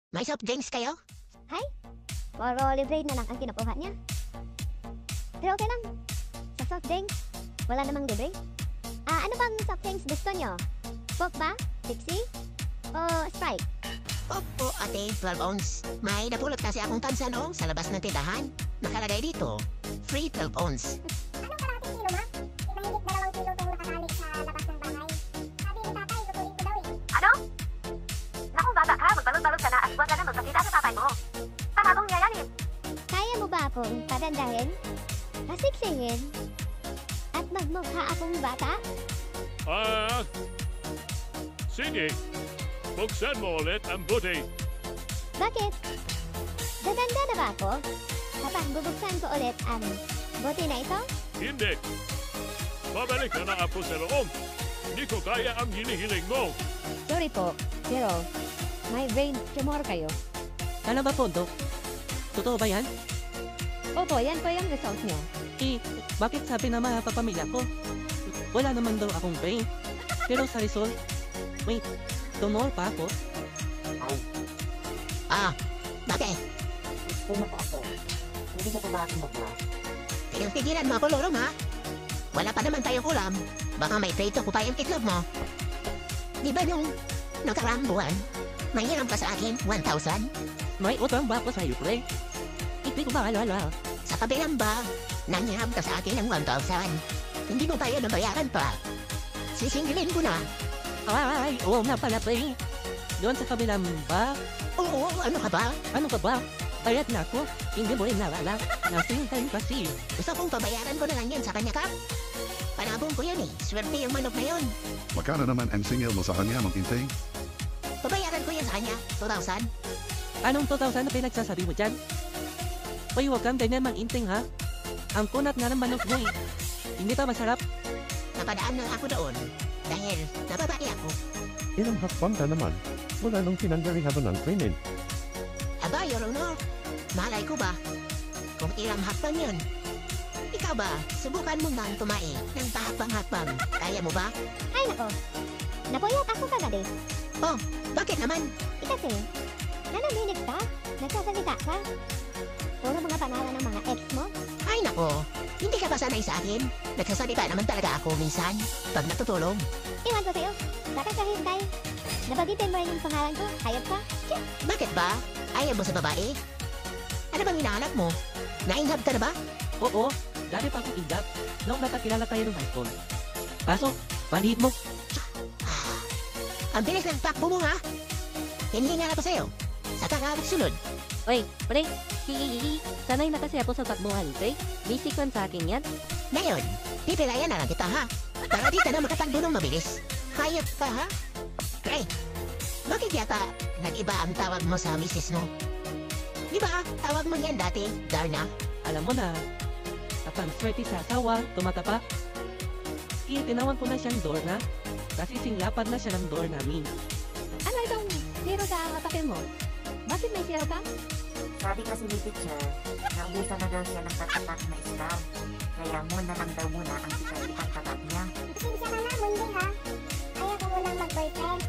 May soft drinks kayo? Hay, puro libre na lang ang kinukuha niya. Pero okay lang. Sa soft drinks, wala namang libre. Ano bang soft drinks gusto nyo? Coke ba? Pepsi? O Sprite? Opo, ate, 12 ounce. May napulot kasi akong tansa noong sa labas ng tindahan. Nakalagay dito, free 12 ounce. Anong kalahating kilo, ma? Di mahigit 2 kilo itong nakatali sa labas ng bahay. Sabi ni tatay, lutuin ko daw eh. Ano? Naku, bata ka, magbalot-balot ka na at huwag ka na magpakita sa tatay mo. Tama kong yayanin. Kaya mo ba akong padandahin? Pasiksingin? At magmukha akong bata? Sige. Buksan mo ulit ang buti. Bakit? Dadanda na ba ako? Kapag bubuksan ko ulit ang bote na ito? Hindi. Babalik na ang apo sa loob. Hindi ko kaya ang hinihiling mo. Sorry po, pero may brain tumor kayo. Ano ba po, Dok? Totoo ba yan? Opo, yan po yung result nyo. Bakit sabi na mga kapamilya ko? Wala naman daw akong brain. Pero sa result, wait, tumor pa ako? Bakit? Kung ako, hindi ka pa ba akong magla? Tigilan mo ako, lorong ha? Wala pa naman tayong ulam. Baka may trade ko pa yung itlog mo. Di ba nung nakaraang buwan, mayroon pa sa akin 1,000? May utang ba ako sa iyo, pre? Hindi ko ba alala? Sa kabilang ba, nangyam ka sa akin ng 1,000. Hindi mo pa yun nabayaran pa. Sisingilin ko na. Ay, oo nga pala, pre. Doon sa kabilang ba? Oo, ano ka ba? Ano ka ba? Bayad na ako. Hindi mo rin nalala. Nasing time kasi. Gusto kong pabayaran ko na lang yan sa kanya ka? Panabong ko yun eh. Swerte yung manok na yun. Magkano naman ang singil mo sa kanya, Mang Inting? Pabayaran ko yan sa kanya. 2,000. Anong 2,000 na pinagsasabi mo dyan? Uy, huwag kang ganyan, Mang Inting, ha? Ang kunat nga ng manok mo, eh. Hindi pa masarap. Napadaan na ako doon. Dahil nababae ako. Ilang hakbang ka naman. Wala nang pinangyari habang ng training. Aba, Your Honor. Malay ko ba? Kung ilang hakbang yun. Ikaw ba, subukan mo nang tumae ng pahakbang-hakbang. Kaya mo ba? Ay nako, napuyat ako kagabi. Oh, bakit naman? Kasi, nananginig ka? Nagsasalita ka? Puro mga pangalan ng mga ex mo? Ay nako, hindi ka ba sanay sa akin? Nagsasalita naman talaga ako minsan pag natutulog. Iwan ko sa'yo, bakit ka hintay? Nabagitin mo rin yung pangalan ko, hayop ka? Shit! Bakit ba? Ayaw mo sa babae? Ano bang hinahanap mo? Nainhab ka na ba? Oo, dati pa akong idap. Noong natakilala tayo ng high school. Kaso, panihit mo. Ang bilis ng takbo mo ha? Hindi nga ako sa'yo. Sa sunod. Oy, pre, sanay na kasi ako sa takbuhan, pre. Basic lang sa akin yan. Ngayon, pipilayan na lang kita ha? Para di ka na makatakbo ng mabilis. Hayop ka ha? Gray, bakit yata nag-iba ang tawag mo sa misis mo? Di ba tawag mo niyan dati, Darna? Alam mo na, kapag swerte sa asawa, tumatapa. Tinawag ko na siyang Dorna. Kasi singlapan na siya ng door namin. Ano itong zero sa atakin mo? Bakit may zero ka? Sabi kasi ni teacher, naubusan na daw siya ng tatak na Islam. Kaya muna lang daw muna ang ikang tatak niya. Pasensya ka na, mundi ha. Ayaw ko munang mag-boyfriend.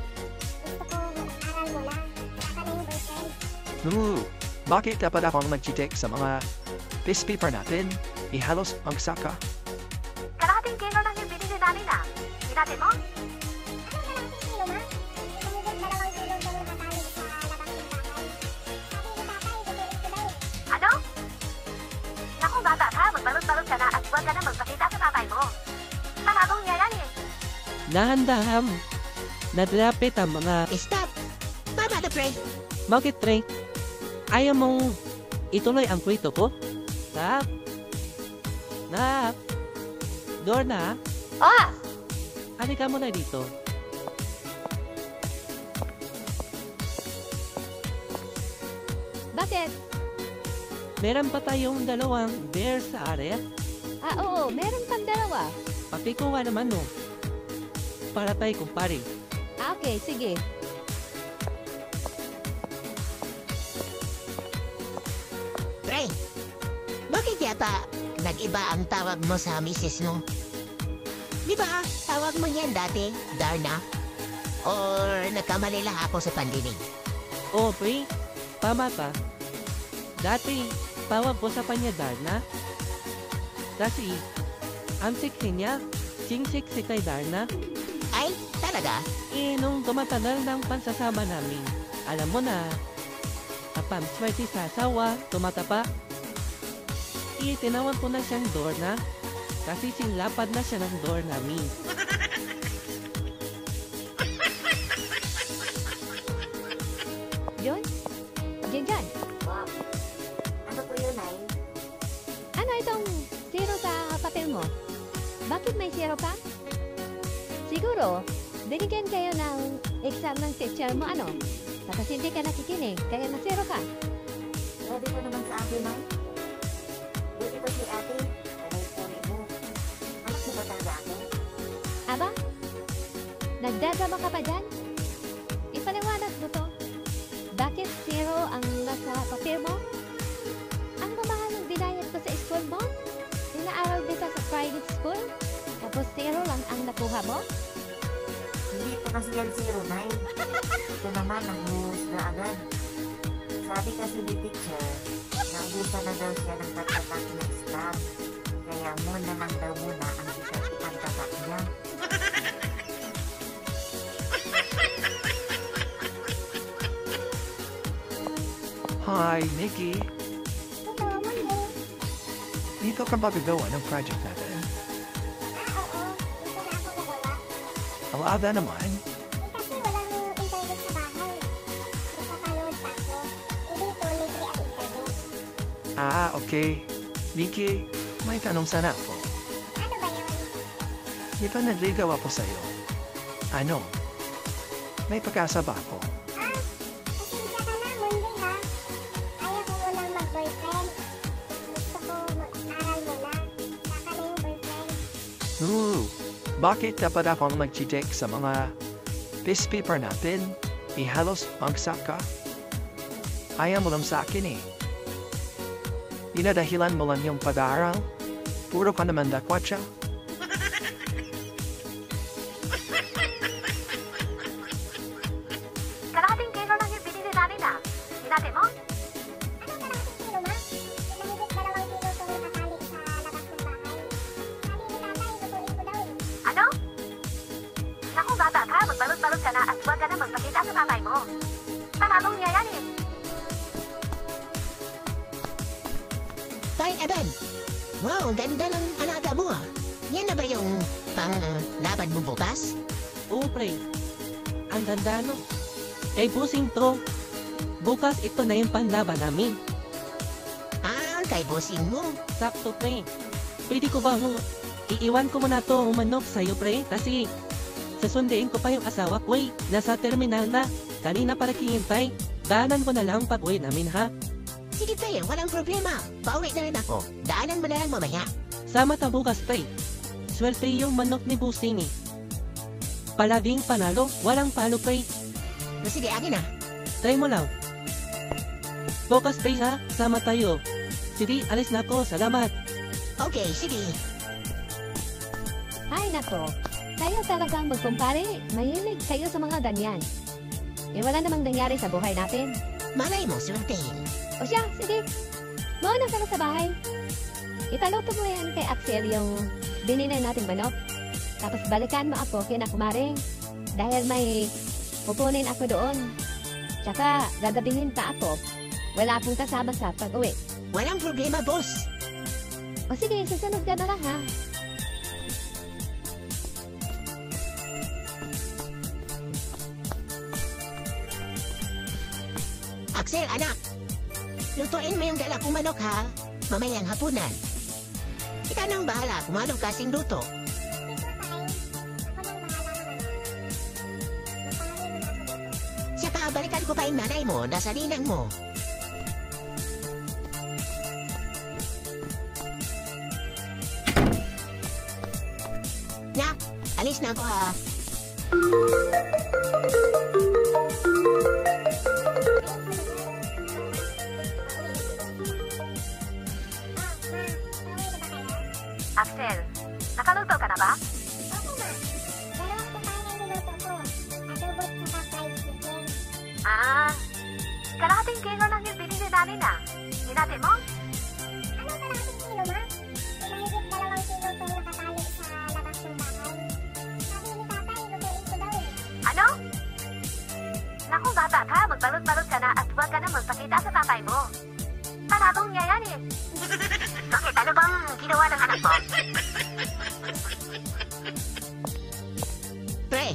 Gusto ko mag-aral muna. Saka na yung boyfriend. Bakit dapat akong mag-check sa mga piece paper natin? Ihalos magsaka. Kalahating kilo lang yung binili namin na. Hinatid mo? Anong kalahating kilo, ma? Di mahigit 2 kilo itong nakatali sa labas ng bahay. Sabi ni tatay, lutuin ko daw eh. Ano? Naku, bata ka, magbalot-balot ka na at huwag ka na magpakita sa tatay mo. Tama kong yayanin. Dahan-dahan. Nadrapit ang mga... Stop! Tama na, pre. Bakit, pre? Ayaw mong ituloy ang kwento ko? Nap? Nap? Dorna? Oh! Halika mo na dito. Bakit? Meron pa tayong dalawang bear sa area. Oo, meron pang dalawa. Pati ko nga naman, no. Para tayo kumpare. Okay, sige. Pre, bakit yata nag-iba ang tawag mo sa misis mo? Di ba tawag mo niyan dati, Darna? Or nagkamali lang ako sa pandinig? Oh, pre, Tama ka. Dati, tawag ko sa kanya Darna. Kasi, ang siksi niya, singsik si kay Darna. Ay, talaga? Nung tumatagal ng pansasama namin, alam mo na, kapag swerte sa asawa, tumatapa. Tinawag ko na siyang Dorna, kasi singlapad na siya ng door namin. Yun? Diyan. Ano po yun, Nay? Ano itong zero sa papel mo? Bakit may zero ka? Siguro, binigyan kayo ng exam ng teacher mo ano? Tapos hindi ka nakikinig, kaya na zero ka. Grabe ko naman sa akin, Nay. Buti pa si ate. Anay po mo. Anak mo ba talaga ako? Aba? Nagdadrama ka pa dyan? Ipaliwanag mo to. Bakit zero ang nasa papel mo? Ang mamahal ng binayad ko sa school mo? Inaaral kita sa private school? Tapos zero lang ang nakuha mo? Hindi pa kasi yan zero, Nay. Ito naman ang huhusga agad. Sabi kasi ni teacher, naubusan na daw siya ng pagtatak na Islam. Kaya muna lang daw muna ang ipagtatak niya. Hi, Nikki. Ito, Monday. Dito ka magagawa ng project natin. Oo. Dito na ako gagawa. Alaada naman. Kasi walang internet sa bahay. Magpapaload pa ako. Dito, libre ang internet. Okay. Nikki, may tanong sana ako. Ano ba yun? Ito nagligaw ako sa'yo. Ano? May pag-asa ba ako? Pasensya ka na, Monday ha. Ayaw ko munang mag-boyfriend. Gusto ko mag-aral muna. Saka na yung boyfriend. Bakit dapat akong mag-check sa mga piece paper natin? Ihalos magsak ka? Ayaw mo lang sa akin eh. Dinadahilan mo lang yung pag-aaral? Puro ka naman dakwatsa? Kalahating kilo lang yung binili namin ah. Hinati mo? Ano kalahating kilo, ma? Pinahigit 2 kilo itong nakatali sa labas ng bahay. Sabi ni tatay, lutuin ko daw eh. Ano? Naku bata ka, magbalot-balot ka na at huwag ka na magpakita sa tatay mo. Tamadong niya yan eh. Tay, Edan. Wow, ganda ng alaga mo ah. Yan na ba yung laban mo bukas? Oo, pre. Ang ganda no. Kay busing to. Bukas ito na yung panlaban namin. Kay bossing mo. Sakto, pre. Pwede ko ba iiwan ko muna to umanok sa'yo, pre? Kasi sasundiin ko pa yung asawa ko eh. Nasa terminal na. Kanina para kihintay. Daanan ko na lang pag-uwi namin, ha? Sige tayo, walang problema. Pauwi na rin ako. Daanan mo na lang mamaya. Sama ta bukas, pre. Swerte yung manok ni Busing eh. Palaging panalo, walang palo, pre. Sige, akin na. Try mo lang. Bukas, pre, ha? Sama tayo. Sige, alis na ako. Salamat. Okay, sige. Ay nako, kayo talagang magkumpare. Mahilig kayo sa mga ganyan. Wala namang nangyari sa buhay natin. Malay mo, swertehin. O siya, sige. Mauna ka na sa bahay. Italuto mo yan kay Axel yung binili nating manok. Tapos balikan mo ako kina kumare. Dahil may pupunin ako doon. Tsaka gagabihin pa ako. Wala akong kasama sa pag-uwi. Walang problema, boss. O sige, susunod ka na lang ha. Axel, anak. Lutuin mo yung dala kong manok, ha? Mamayang hapunan. Ikaw nang bahala kung anong kasing luto. Saka balikan ko pa yung nanay mo, nasa ninang mo. Nak, alis na ako, ha? Axel, nakaluto ka na ba? Opo, ma. Dalawang putahe ang niluto ko. Adobo at saka fried chicken. Kalahating kilo lang kanina? Hinati mo? Anong kalahating kilo, ma? Mahigit 2 kilo itong nakatali sa labas ng bahay. Sabi ni tatay, lutuin ko daw eh. Ano? Naku, bata ka. Magbalot-balot ka na at huwag ka na magpakita sa tatay mo. Panabong niya yan eh. Bakit? Ano bang ginawa ng anak mo? Pre,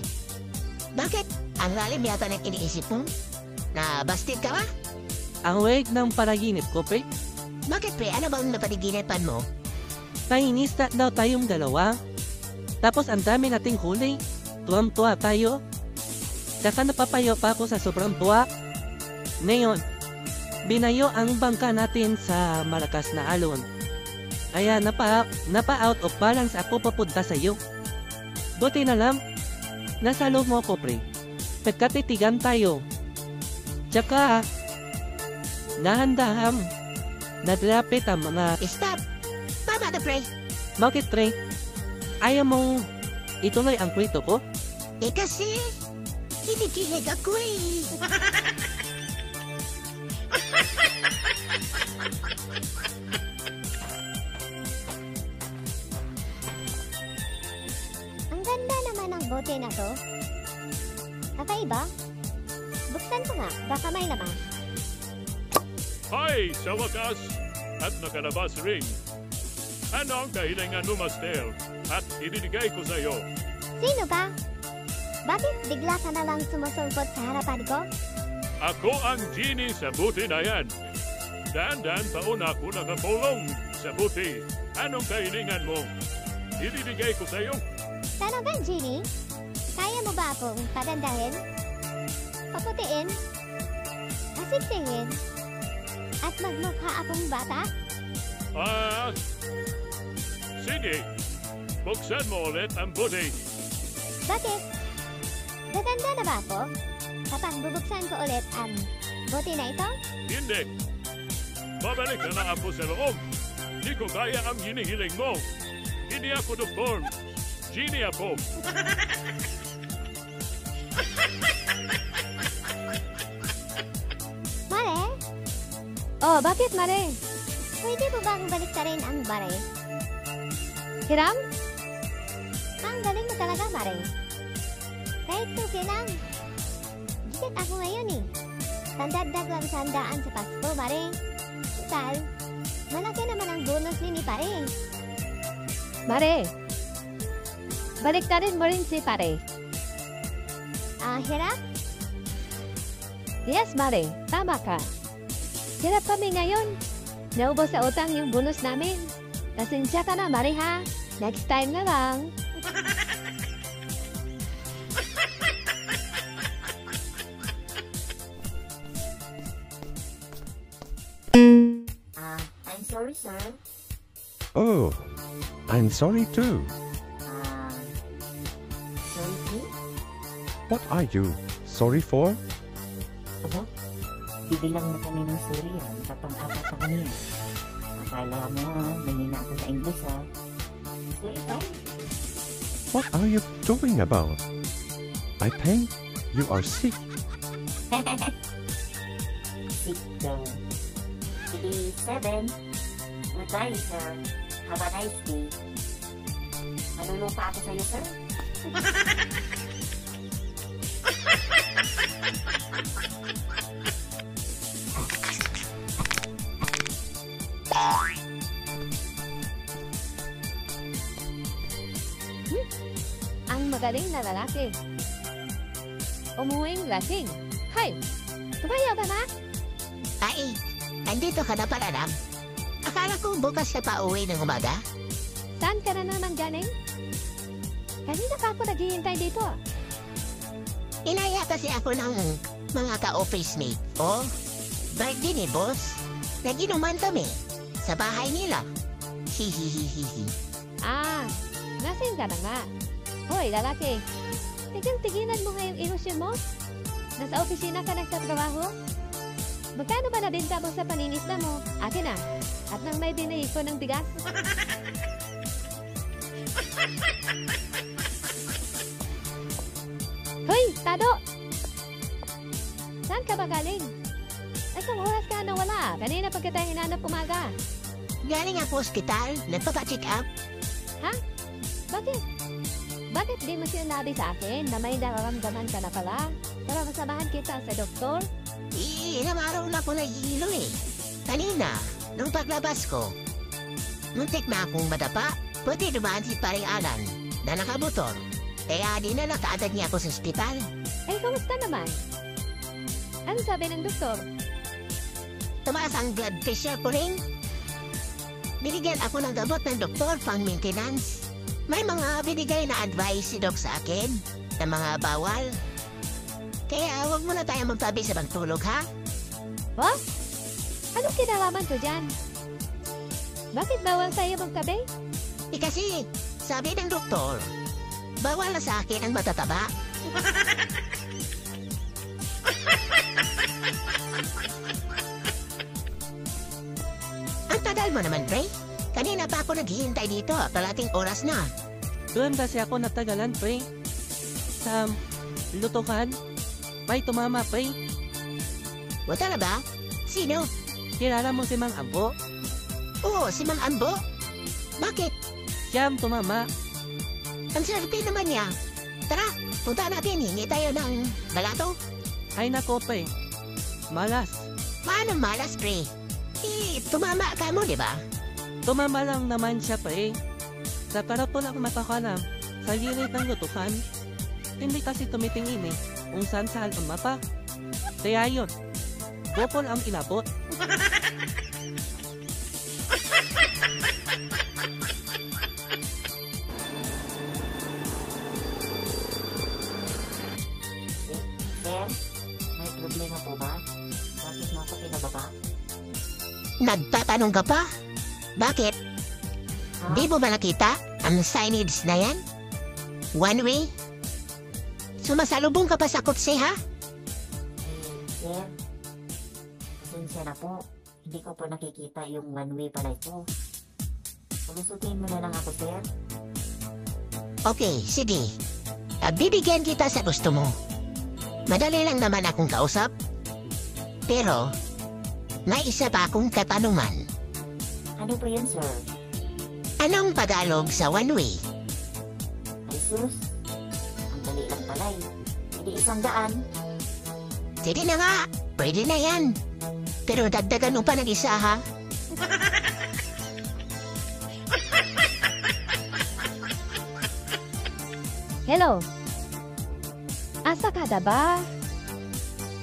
bakit? Ang lalim yata ng iniisip mo? Na busted ka ba? Ang wig ng paraginip ko, pre. Bakit pre? Ano bang napaniginipan mo? Nainis na daw tayong dalawa. Tapos ang dami nating huli. Tuwang-tuwa tayo. Tsaka napapayo pa ako sa sobrang tuwa. Ngayon, binayo ang bangka natin sa malakas na alon. Kaya napa-out of balance ako papunta sa'yo. Buti na lang, nasa loob mo ko, pre. Pagkatitigan tayo. Tsaka, nahandaham. Nadrapit ang mga... Stop! Tama na pre. Bakit, pre? Ayaw mong ituloy ang kwento ko? Eh kasi, kinikilig ako eh. Ang ganda naman ng bote na to. Kakaiba? Buksan ko nga, baka may laman. Hi, sa wakas! At nakalabas rin. Ano ang kahilingan mo, Master? At ibibigay ko sa iyo. Sino ka? Bakit bigla ka na lang sumusulpot sa harapan ko? Ako ang genie sa buti na yan. Daan-daan taon ako nakapulong sa buti. Anong kahilingan mo? Ibibigay ko sa iyo. Talagang, Genie? Kaya mo ba akong padandahin? Paputiin? Asiksingin? At magmukha akong bata? Sige. Buksan mo ulit ang buti. Bakit? Gaganda na ba ako? Kapag bubuksan ko ulit ang bote na ito? Hindi. Babalik na lang ako sa loob. Hindi ko kaya ang hinihiling mo. Hindi ako doktor. Genie ako. Mare? Oh, bakit, Mare? Pwede mo bang baliktarin ang bare? Hiram? Ang galing mo talaga, Mare. Kahit tuki lang. Gigit ako ngayon eh. Tandagdag lang 100 sa Pasko, Mare. Total, malaki naman ang bonus ni Pare. Mare, baliktarin mo rin si Pare. Hirap? Yes, Mare, tama ka. Hirap kami ngayon. Naubos sa utang yung bonus namin. Pasensya ka na, Mare, ha? Next time na lang. I'm sorry, sir. Oh, I'm sorry too. Sorry, too? What are you sorry for? Aba, bibilang na kami ng sorry, ha? Kapang-apat na kami. Akala mo, mahina ako sa English, ha? So, ikaw? What are you talking about? I think you are sick. Sick daw. 7. Goodbye, sir. Have a nice day. Malulupa ako sa'yo, sir. Ang magaling na lalaki. Umuwing lasing. Hay! Tumaya ba na? Ay, nandito ka na pala, Ram. Akala ko bukas ka pa uwi ng umaga. Saan ka na naman galing? Kanina pa ako naghihintay dito. Inaya kasi ako ng mga ka-office mate. Oh, birthday ni boss. Naginuman kami sa bahay nila. Hihihihihi. Lasing ka na nga. Hoy, lalaki. Tigilan mo nga yung ilusyon mo. Nasa opisina ka nagtatrabaho. Magkano ba nabenta mo sa paninista mo? Akin na. At nang may binili ko ng bigas. Hoy, Tado! Saan ka ba galing? Isang oras ka nawala. ba? Kanina pa kita hinanap umaga. Galing ako ospital, nagpapa-check up. Ha? Bakit? Bakit di mo sinabi sa akin na may nararamdaman ka na pala? Para masamahan kita sa doktor? Ilang araw na ako nahihilo eh. Kanina, nung paglabas ko, muntik na akong madapa, pati dumaan si Paring Alan na nakamotor. Kaya di na nakaagad niya ako sa ospital. Eh, kamusta naman? Ano sabi ng doktor? Tumaas ang blood pressure ko rin. Binigyan ako ng gamot ng doktor pang maintenance. May mga binigay na advice si Doc sa akin na mga bawal. Kaya huwag muna tayo magtabi sa pagtulog, ha? What? Anong kinalaman ko dyan? Bakit bawal tayo magtabi? Kasi, sabi ng doktor, bawal na sa akin ang matataba. Ang tagal mo naman, pre. Kanina pa ako naghihintay dito. Kalating oras na. Doon kasi ako natagalan, pre. Sa lutukan, may tumama, pre. Wala na ba? Sino? Kilala mo si Mang Ambo? Oo, si Mang Ambo. Bakit? Siya ang tumama. Ang sarapin naman niya. Tara, punta natin. Hingi tayo ng balato. Ay nako, pre. Malas. Paano malas, pre? Tumama ka mo, di ba? Tumama lang naman siya, pre. Sa karapo lang matakalam sa gilid ng lutukan. Hindi kasi tumitingin eh kung saan saan ang mapa. Kaya yun, bopol ang ilabot. Sir, may problema po ba? Bakit mo ako pinababa? Nagtatanong ka pa? Bakit? Di mo ba nakita ang signage na yan? One way? Sumasalubong ka pa sa kutsi, ha? Sir, pasensya na po. Hindi ko po nakikita yung one way pala ito. Pulusutin mo na lang ako, sir. Okay, sige. Bibigyan kita sa gusto mo. Madali lang naman akong kausap. Pero, may isa pa akong katanungan. Ano po yun, sir? Anong Tagalog sa one way? Ay, sus. Ang dali lang pala eh. Hindi 100. Sige na nga, pwede na yan. Pero dagdagan mo pa ng isa, ha? Hello? Asa ka da ba?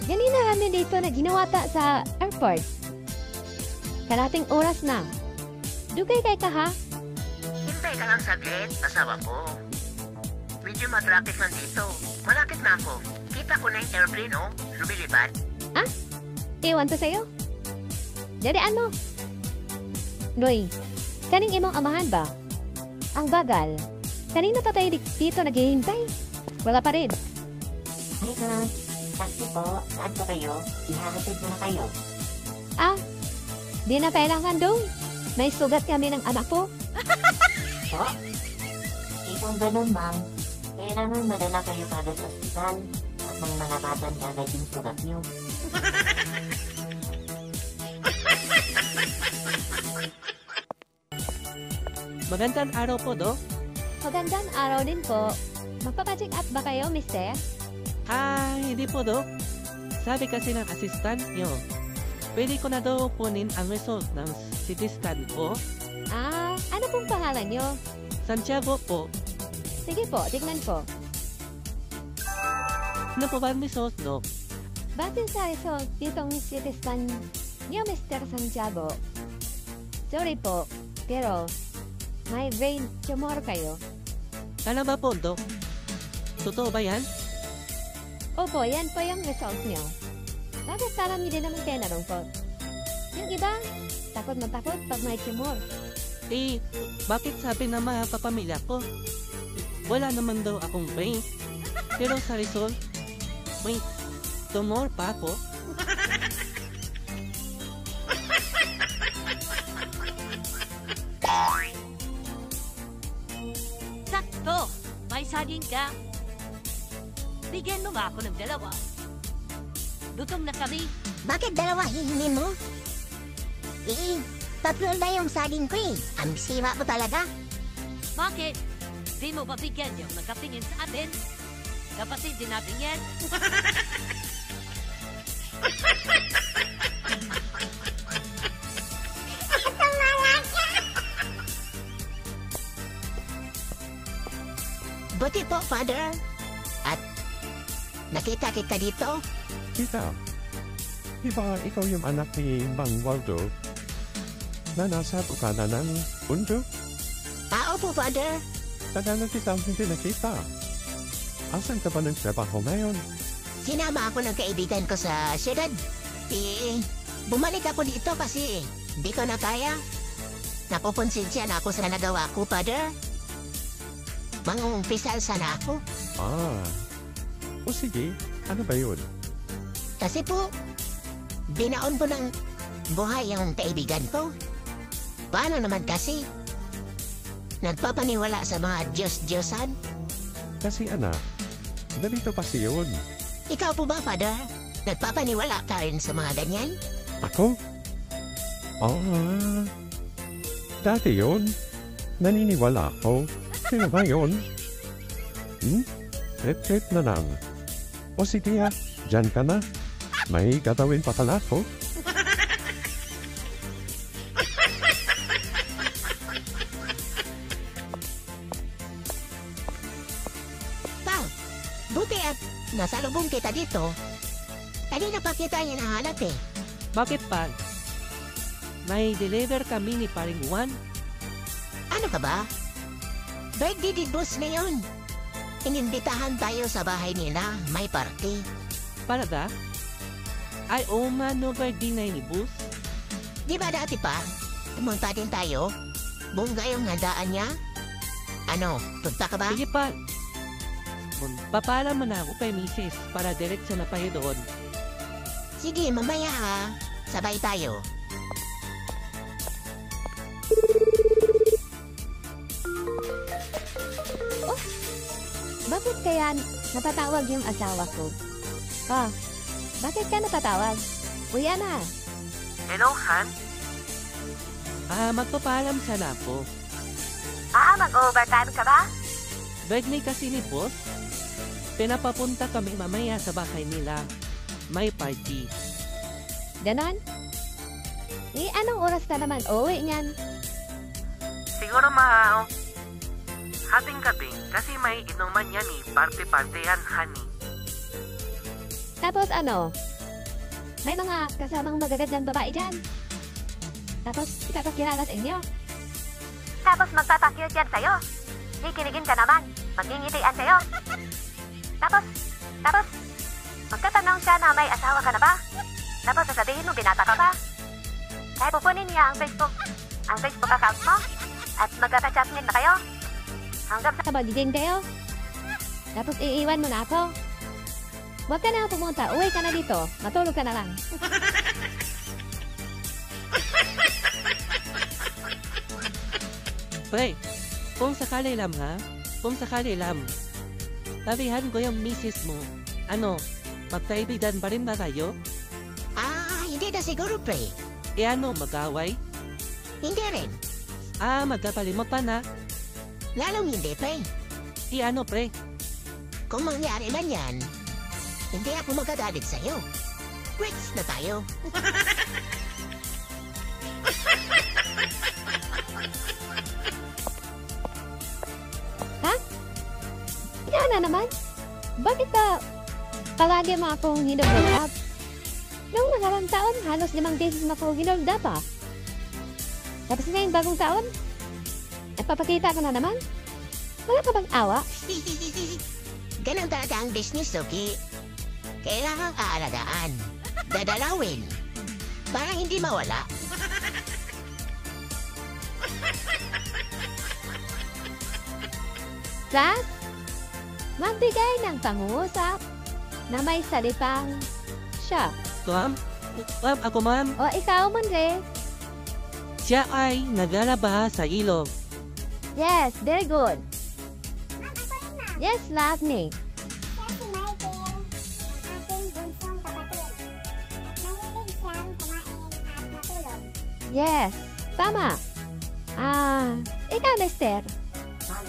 Ganina kami dito na ginawata sa airport. Kalating oras na. Dugay kay ka ha? Hintay ka lang saglit, asawa ko. Medyo matraffic lang dito. Malapit na ako. Kita ko na yung airplane, oh. Lumilipad. Ah? Iwan to sa'yo? Dadian mo. Roy, kaning imong amahan ba? Ang bagal. Kanina pa tayo dito naghihintay. Wala pa rin. Ay, taxi po. Saan po kayo? Ihahatid mo na kayo. Ah, di na kailangan doon. May sugat kami ng anak ko. Po? Kung ganun, ma'am, kailangan madala kayo kagad sa ospital at mangalabatan kagad yung sugat niyo. Magandang araw po, Dok. Magandang araw din po. Magpapacheck up ba kayo, mister? Hindi po, Dok. Sabi kasi ng assistant nyo, pwede ko na daw kunin ang result ng CT scan ko. Ano pong pangalan nyo? Santiago po. Sige po, tignan ko. Ano po ba ang result, Dok? Base sa result ditong CT scan nyo, Mr. Santiago. Sorry po, pero may brain tumor kayo. Ano ba po, Dok? Totoo ba yan? Opo, yan po yung result nyo. Bakit parang hindi naman kayo nalungkot? Yung iba, takot na takot pag may tumor. Bakit sabi ng mga kapamilya ko? Wala naman daw akong brain. Pero sa result, may tumor pa ako. Sakto! May saging ka. Bigyan mo nga ako ng 2. Gutom na kami. Bakit 2 hihingin mo? Tatlo na yung saging ko eh. Ang sira mo talaga. Bakit? Di mo ba bigyan yung nagkatingin sa atin? Kapatid din natin yan. Buti po, Father. At nakita kita dito. Kita, di ba ikaw yung anak ni Mang Waldo na nasa bukana ng mundo? Opo, Father. Tagal na kitang hindi nakita. Asan ka ba ng trabaho ngayon? Sinama ako ng kaibigan ko sa syudad. Bumalik ako dito kasi di ko na kaya. Napupunsinsya na ako sa nagawa ko, Father. Mangumpisal sana ako. O sige, ano ba yun? Kasi po, binaon ko ng buhay ang kaibigan ko. Paano naman kasi? Nagpapaniwala sa mga Diyos-Diyosan? Kasi anak, ganito kasi yun. Ikaw po ba, Father? Nagpapaniwala ka rin sa mga ganyan? Ako? Dati yun. Naniniwala ako. Sino ba yun? Trip na lang. O sige dyan ka na. May gagawin pa pala ako. Pao, buti at nasalubong kita dito. Kanina pa kita hinahanap eh. Bakit pa? May deliver kami ni Paring Juan. Ano ka ba? Birthday din boss ngayon. Inimbitahan tayo sa bahay nila. May party. Para da? Ay, no birthday na ni Bus. Di ba dati pa? Pumunta din tayo. Bungga yung handaan niya. Ano, punta ka ba? Sige pa. Papala mo na ako kay Mrs. para diretso na tayo doon. Sige, mamaya ha. Sabay tayo. Bakit kaya napatawag yung asawa ko? Bakit ka napatawag? Uya na. Hello, Han? Magpapaalam sana po. Mag-overtime ka ba? Birthday kasi ni Boss. Pinapapunta kami mamaya sa bahay nila. May party. Ganon? Anong oras ka naman uwi niyan? Siguro hating gabi kasi may inuman yan party-party yan, honey. Tapos may mga kasamang magagandang babae dyan. Tapos ikakakilala sa inyo. Tapos magpapakyut yan sa'yo. Kikinigin ka naman. Magingitian sa'yo. Tapos, magkatanong siya na may asawa ka na ba? Tapos sasabihin mo binata ka pa. Kaya pupunin niya ang Facebook account mo at magkaka-chatmin na kayo. Hanggang sa magiging kayo. Tapos iiwan mo na ako. Huwag ka na pumunta. Uwi ka na dito. Matulog ka na lang. Pre, kung sakali lang ha? Kung sakali lang. Sabihan ko yung misis mo. Magkaibigan pa rin ba tayo? Hindi na siguro, pre. Mag-away? Hindi rin. Magkapalimot pa na. Lalong hindi, pre. Pre? Kung mangyari man yan, hindi ako magagalit sa'yo. Quits na tayo. Ha? Yan na naman? Bakit ba palagi mo akong hinubog up? Noong nakarang taon, halos 5 beses mo ako ginolda pa. Tapos ngayon bagong taon, papakita ka na naman? Wala ka bang awa? Ganun talaga ang business, Suki. Kailangang aalagaan. Dadalawin. Para hindi mawala. Sas, magbigay ng pangungusap na may salipang siya. Ma'am? Ako, ma'am. O ikaw, Monre. Siya ay naglalaba sa ilog. Yes, very good. Yes, love me. Siya si Michael, ang aking bunsong kapatid. At mahilig siyang kumain at matulog. Yes, tama. Ikaw, Lester. Ma'am,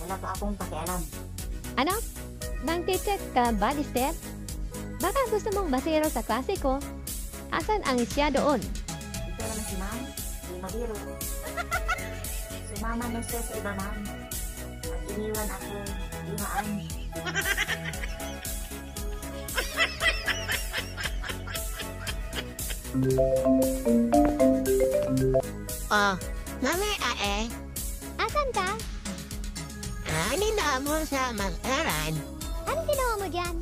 wala pa akong pakialam. Ano? Nang teacher ka ba, Lester? Baka gusto mong masiro sa klase ko? Asan ang isya doon? Ito naman si ma'am, hindi mabiro. Sumama na siya sa iba, ma'am. At iniwan ako, luhaan. Oh, mami ae, Asan ka? ano na mo sa mag-aral? Anong ginawa mo dyan?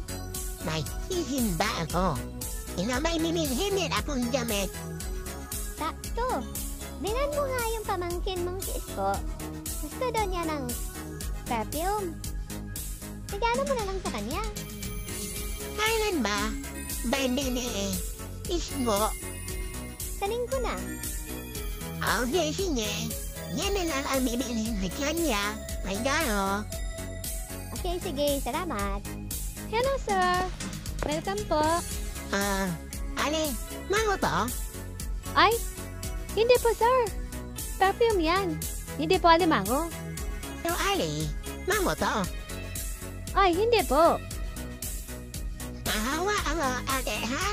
May hihinda ako. Inamay minilhinit akong damit. Sakto. Binan mo nga yung pamangkin mong si Isko. Gusto daw niya ng perfume. Regalo mo na lang sa kanya. Kailan ba? Bende ni Ismo. Sa linggo na. Okay, sige. Yan na lang ang bibilhin sa kanya. May gano. Okay, sige. Salamat. Hello, sir. Welcome po. Ale, mango to? Ay, hindi po, sir. Perfume yan. Hindi po alimango. Pero Ale, mango to? Ay, hindi po. Tahawa ang ate, ha?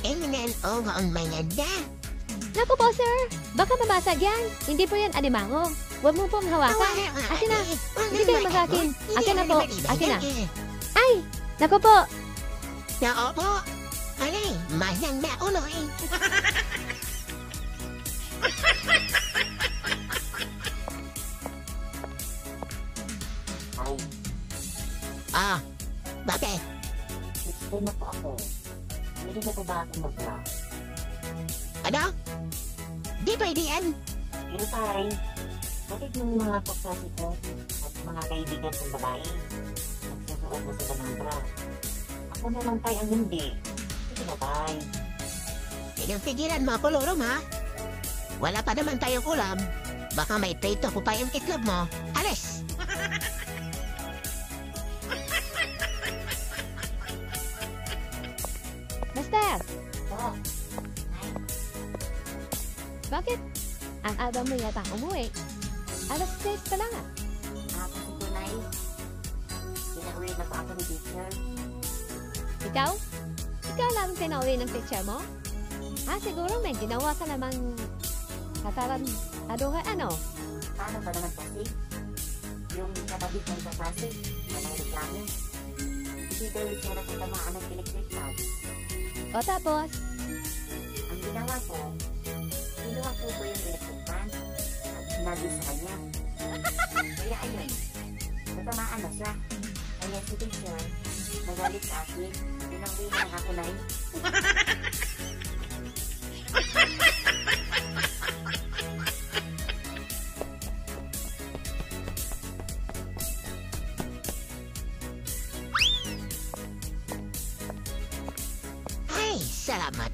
Ingnan o ang mga da. Naku po, sir. Baka mamasag yan. Hindi po yan alimango. Huwag mo pong hawakan. Akin na. Hindi kayo mag-akin. Akin na po. Akin na. Ay, naku po. Nako po. Ale, mahang na uloy. Ay, Bakit? explain mo po ako. Hindi na po ba ako mag-bra? Ano? Di pwede yan. Pero tay, bakit yung mga kaklase ko at mga kaibigan kong babae nagsusuot mo sila ng bra? Ako na lang tay ang hindi. Sige na tay. Pinagpigilan mo ako, Lorom, ha? Wala pa naman tayong ulam. Baka may prito ko pa yung itlog mo. Alis! Lester, Oh, bakit? Ang aga mo yata umuwi. Alas 6 pa lang ah. ako si Tunay. Pinauwi na po ako ni teacher. Ikaw? Ikaw lang tinauwi ng teacher mo? Siguro may ginawa ka namang katarantaduhan ano? Paano ba naman kasi? Yung kapatid ng kaklase, na may reklamo. Hindi dahil siya nakatamaan ng electric fan. O tapos, Ang ginawa ko, kinuha ko yung electric fan at sinabi sa kanya. Kaya ayun, natamaan na siya. Kaya si teacher, nagalit sa akin, pinauwi na ako na Ay, salamat.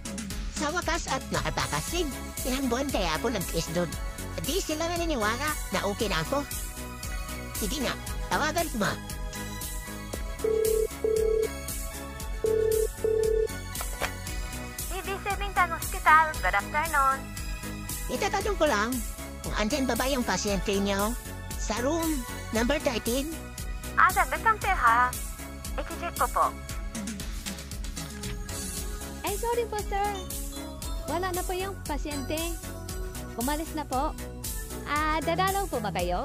Sa wakas at nakatakas ilang buwan kaya ako nag-kiss doon. Di sila naniniwala na okay na ako. Sige na, tawagan ko ba? EBC Bintan Hospital, good afternoon. Itatanong ko lang, kung andyan ba ba yung pasyente niyo? Sa room number 13? Sandali ha. I-check ko po. ay sorry po sir. Wala na po yung pasyente. Umalis na po. Dadalaw po ba kayo?